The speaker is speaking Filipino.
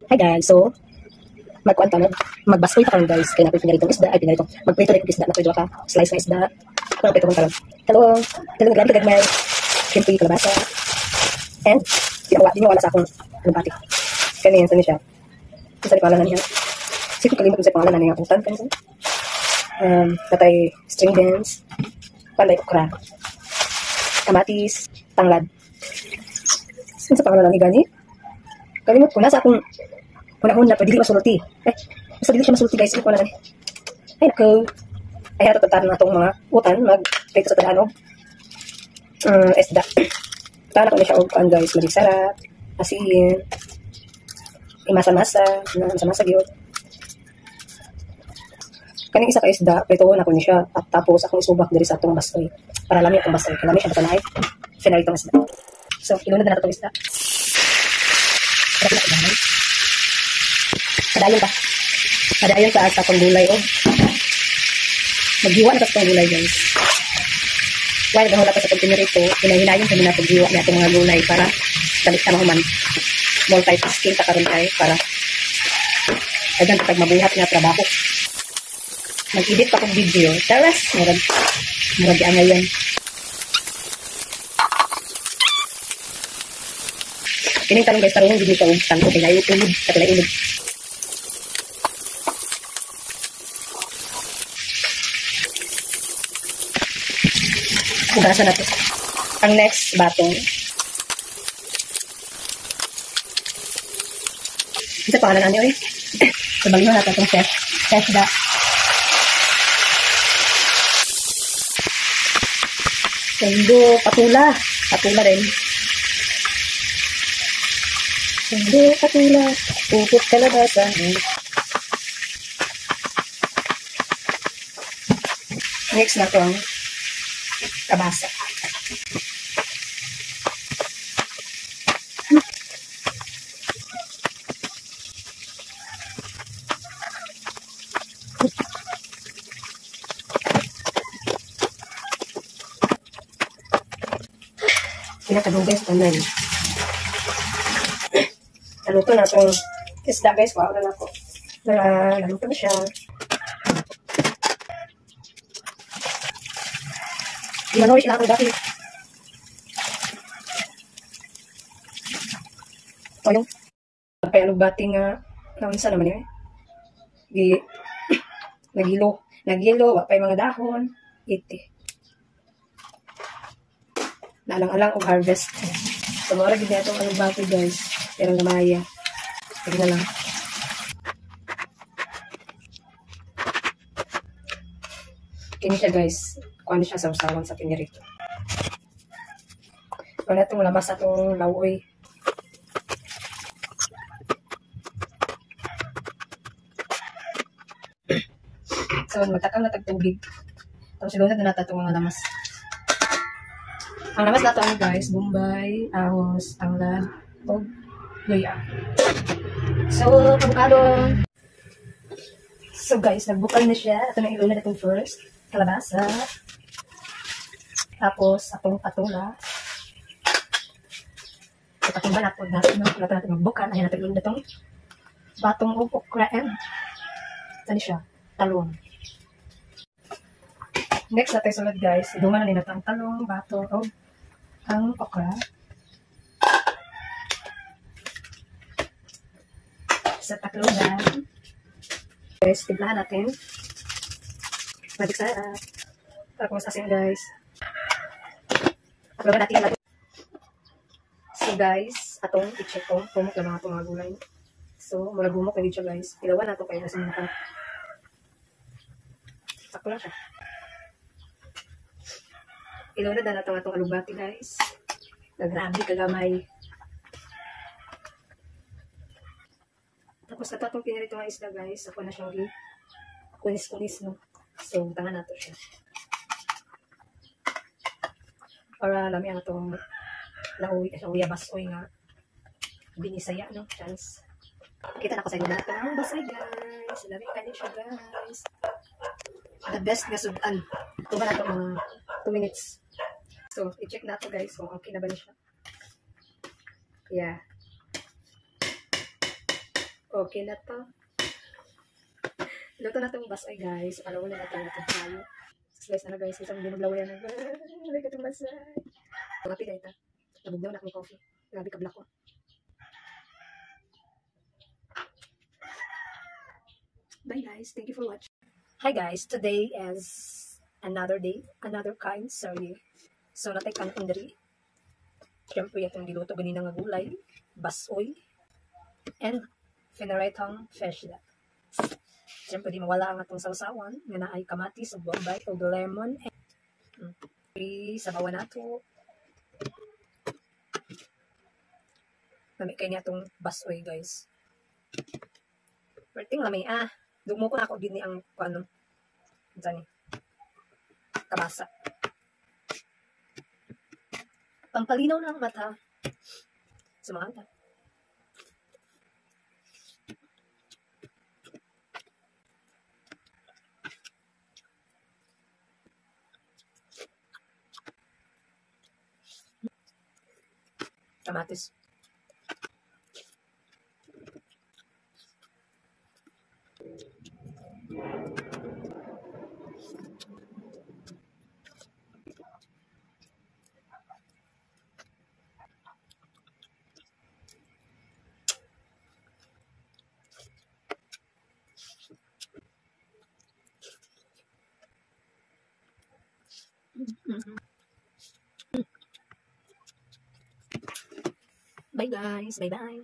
Hi guys, so magkuan ta magbasoy ta karon guys kay napoy pinarito isda ay pinarito magprito rin isda na pwede ka slice na isda pero prito karon talong grabe kagmay kimchi kalabasa and di mo wala sa akong bati kani yan siya isa pala na niya sito kalimot sa pangalan na niya kung tan kanina patay string beans panday okra kamatis tanglad sa pangalan ni gani kalimot ko na sa akong una-una pa, dili masulti. Basta dili siya masulti guys. Iko na gani. Ay, naku. Ay, natatataan na itong mga utan. Mag-plate sa tadaan o. Esda. Tana ko na siya o guys. Maging sarap. Asin. Imasa-masa. Masa-masa yun. Kaning isa ka isda. Plito na ko niya siya. At tapos akong isubak dari sa itong basoy. Para lami itong basoy. Kalami siya batalay. Sinari itong isda. So, ilunod na itong isda. Padayon pa sa panggulay o. Maghiwa na sa panggulay guys. While nahula pa sa pagpinirito, hinahinayon kami na paghiwa na itong mga gulay para balik sa mahuman. Multitasking ta karon kay para agad pag mabuhat nga trabaho. Mag-edit pa kong video. Taras, murag ngayon. Kining tanong guys, tarungan gid ka og tanong kay layo tulog sa layo. Hugasan natin ang next batong. Isa pangalan natin oy. Sabagin natin itong chef da. Sundo, patula rin. Sundo, patula, pupot kalabasan. Next na itong kabasa. Pinakadugay sa tanan. Naluto na itong isda guys. Wow na ako. Naluto na siya. Gimanoy sila ako dati. O yung kaya bati nga kaunsa naman yun. Nagilo, wapay mga dahon, iti. Naalang-alang og harvest. So, mara gid itong alugbati guys. Pero namaya. Sige na lang. Kini siya guys. Kuha siya sa usawan sa pinirito. Kung itong lamas atong lawoy. So, magtakang na tagtubig. Tapos ilunod na natin itong mga lamas. Ang lamas na ito guys, Bombay, ahos, tanglad, o luya. So, kabukado. So guys, nagbukal na siya. Ito na ilunod itong first. Kalabasa. Tapos, atong patula. Ipatong ba natin magbukal. Ayan natin ilunod itong batong o okra and saan siya? Talong. Next natin sunod guys, idungan na nila ang talong, bato, o ang okra. Sa taklunan. Guys, tiblahan natin. Balik sarap. Tapos asin guys. Taklunan natin yung so guys, atong i-check kung pumok na mga gulay. So, mula gumok na dito guys. Ilawan nato kayo asin na sakto lang siya. Ilunod na natin itong alugbati guys. Nagrabi kagamay. Tapos ito itong pinarito ng isda guys. Ako na siyang kunis-kunis no. So, tangan natin siya. Para lami ang itong lauya basoy nga binisaya no. Chance. Kita na ko sa inyo natin ang basoy guys. Lami ka din siya guys. The best nga sudan. Ito ba na itong mga 2 minutes. So, i-check na ito guys kung okay na ba niya siya. Yeah. Okay na to. Luto na itong basoy, guys. Alaw na natin natin tayo. Slice na guys. Isang binaglawayan na. Alay ka itong basay. Mga pigay ta. Nabugnaw na akong coffee. Grabe ka black ko. Bye guys. Thank you for watching. Hi guys. Today is another day. Another kind. Sorry. So natay kang kundari. Siyempre itong diluto ganina nga gulay. Basoy. And finaretong fish that. Siyempre di mawala ang atong sausawan. Nga na ay kamatis, bombay, o lemon. And sabawan nato. Lami kay niya itong basoy guys. Perting lami Dugmo ko na ako gini ang ano. Diyan kabasa. Pampalinaw na ang mata. Sumanta. Kamatis. Bye guys. Bye bye.